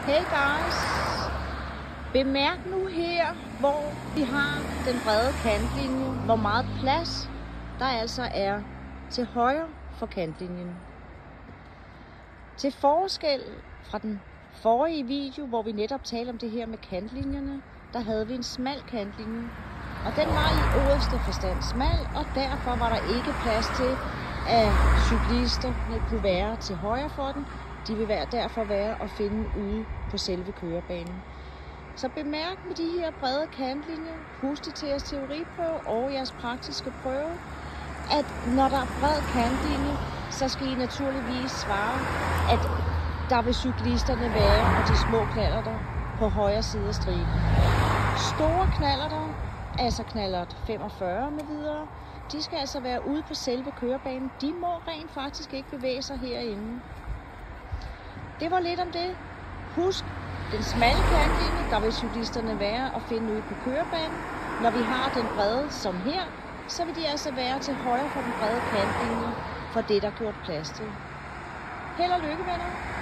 Hey guys! Bemærk nu her, hvor vi har den brede kantlinje, hvor meget plads der altså er til højre for kantlinjen. Til forskel fra den forrige video, hvor vi netop talte om det her med kantlinjerne, der havde vi en smal kantlinje. Og den var i øverste forstand smal, og derfor var der ikke plads til, at cyklisterne kunne være til højre for den. De vil derfor være at finde ude på selve kørebanen. Så bemærk med de her brede kantlinjer, husk det til jeres teoriprøve og jeres praktiske prøve, at når der er bred kantlinje, så skal I naturligvis svare, at der vil cyklisterne være, og de små knallerter på højre side af striben. Store knallerter, altså knallert 45 med videre, de skal altså være ude på selve kørebanen. De må rent faktisk ikke bevæge sig herinde. Det var lidt om det. Husk, den smalle kantlinje, der vil cyklisterne være at finde ude på kørebanen. Når vi har den brede som her, så vil de altså være til højre for den brede kantlinje, for det der er gjort plads til. Held og lykke, venner!